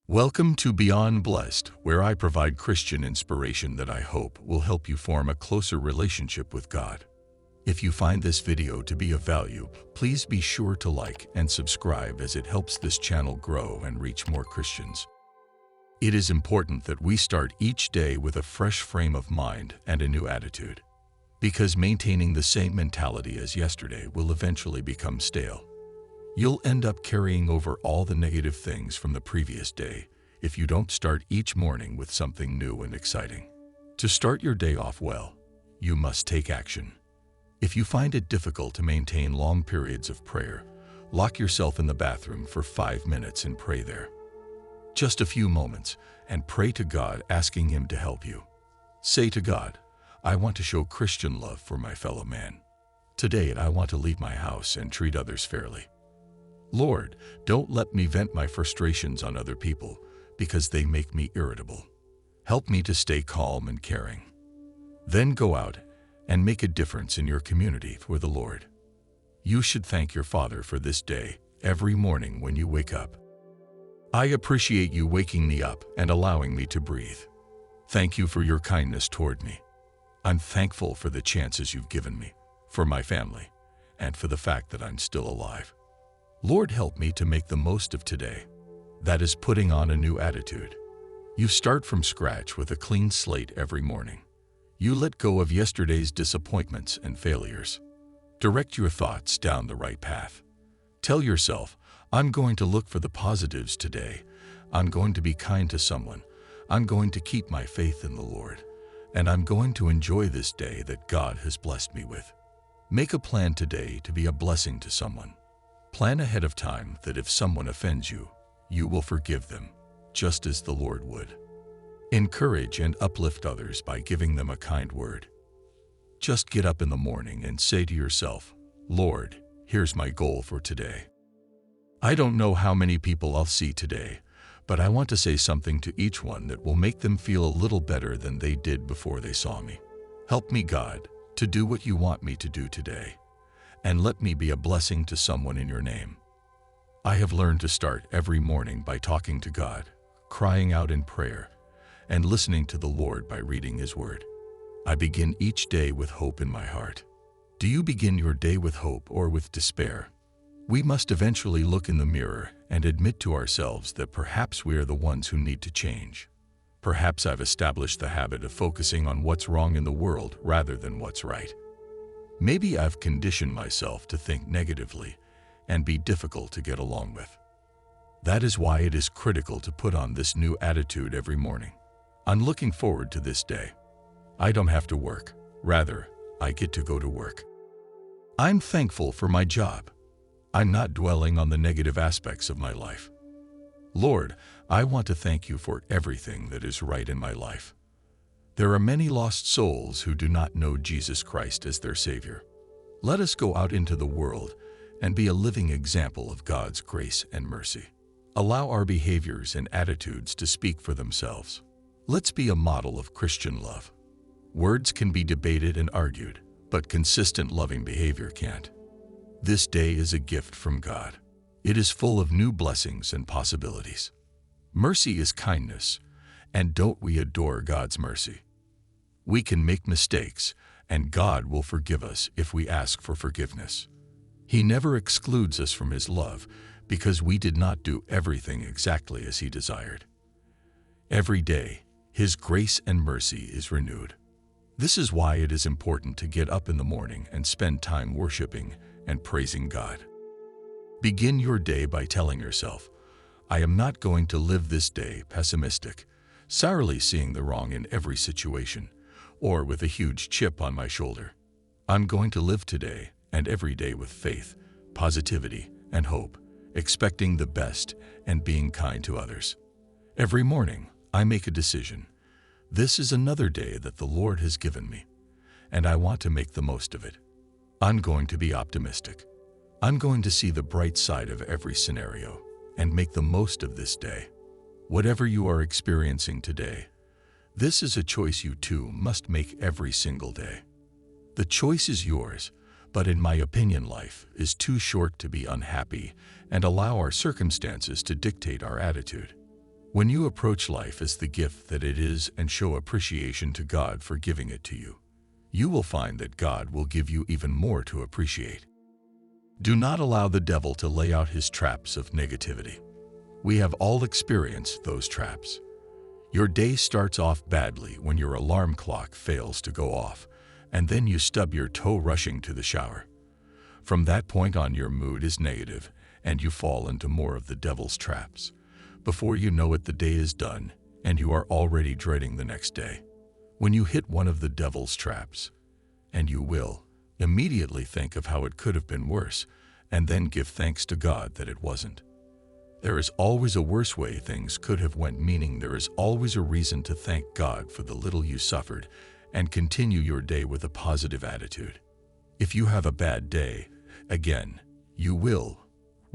Welcome to Beyond Blessed, where I provide Christian inspiration that I hope will help you form a closer relationship with God. If you find this video to be of value, please be sure to like and subscribe as it helps this channel grow and reach more Christians. It is important that we start each day with a fresh frame of mind and a new attitude, because maintaining the same mentality as yesterday will eventually become stale. You'll end up carrying over all the negative things from the previous day if you don't start each morning with something new and exciting. To start your day off well, you must take action. If you find it difficult to maintain long periods of prayer, lock yourself in the bathroom for 5 minutes and pray there. Just a few moments, and pray to God, asking Him to help you. Say to God, I want to show Christian love for my fellow man. Today I want to leave my house and treat others fairly. Lord, don't let me vent my frustrations on other people because they make me irritable. Help me to stay calm and caring. Then go out and make a difference in your community for the Lord. You should thank your Father for this day every morning when you wake up. I appreciate you waking me up and allowing me to breathe. Thank you for your kindness toward me. I'm thankful for the chances you've given me, for my family, and for the fact that I'm still alive. Lord, help me to make the most of today. That is putting on a new attitude. You start from scratch with a clean slate every morning. You let go of yesterday's disappointments and failures. Direct your thoughts down the right path. Tell yourself, I'm going to look for the positives today. I'm going to be kind to someone. I'm going to keep my faith in the Lord. And I'm going to enjoy this day that God has blessed me with. Make a plan today to be a blessing to someone. Plan ahead of time that if someone offends you, you will forgive them, just as the Lord would. Encourage and uplift others by giving them a kind word. Just get up in the morning and say to yourself, Lord, here's my goal for today. I don't know how many people I'll see today, but I want to say something to each one that will make them feel a little better than they did before they saw me. Help me, God, to do what you want me to do today, and let me be a blessing to someone in your name. I have learned to start every morning by talking to God, crying out in prayer, and listening to the Lord by reading His Word. I begin each day with hope in my heart. Do you begin your day with hope or with despair? We must eventually look in the mirror and admit to ourselves that perhaps we are the ones who need to change. Perhaps I've established the habit of focusing on what's wrong in the world rather than what's right. Maybe I've conditioned myself to think negatively and be difficult to get along with. That is why it is critical to put on this new attitude every morning. I'm looking forward to this day. I don't have to work. Rather, I get to go to work. I'm thankful for my job. I'm not dwelling on the negative aspects of my life. Lord, I want to thank you for everything that is right in my life. There are many lost souls who do not know Jesus Christ as their Savior. Let us go out into the world and be a living example of God's grace and mercy. Allow our behaviors and attitudes to speak for themselves. Let's be a model of Christian love. Words can be debated and argued, but consistent loving behavior can't. This day is a gift from God. It is full of new blessings and possibilities. Mercy is kindness, and don't we adore God's mercy? We can make mistakes, and God will forgive us if we ask for forgiveness. He never excludes us from His love because we did not do everything exactly as He desired. Every day, His grace and mercy is renewed. This is why it is important to get up in the morning and spend time worshiping and praising God. Begin your day by telling yourself, I am not going to live this day pessimistic, sourly seeing the wrong in every situation, or with a huge chip on my shoulder. I'm going to live today and every day with faith, positivity, and hope, expecting the best and being kind to others. Every morning, I make a decision. This is another day that the Lord has given me, and I want to make the most of it. I'm going to be optimistic. I'm going to see the bright side of every scenario and make the most of this day. Whatever you are experiencing today, this is a choice you too must make every single day. The choice is yours, but in my opinion, life is too short to be unhappy and allow our circumstances to dictate our attitude. When you approach life as the gift that it is and show appreciation to God for giving it to you, you will find that God will give you even more to appreciate. Do not allow the devil to lay out his traps of negativity. We have all experienced those traps. Your day starts off badly when your alarm clock fails to go off, and then you stub your toe rushing to the shower. From that point on, your mood is negative, and you fall into more of the devil's traps. Before you know it, the day is done, and you are already dreading the next day. When you hit one of the devil's traps, and you will, immediately think of how it could have been worse, and then give thanks to God that it wasn't. There is always a worse way things could have went, meaning there is always a reason to thank God for the little you suffered and continue your day with a positive attitude. If you have a bad day, again, you will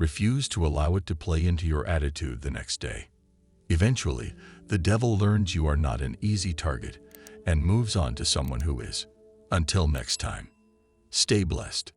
refuse to allow it to play into your attitude the next day. Eventually, the devil learns you are not an easy target and moves on to someone who is. Until next time, stay blessed.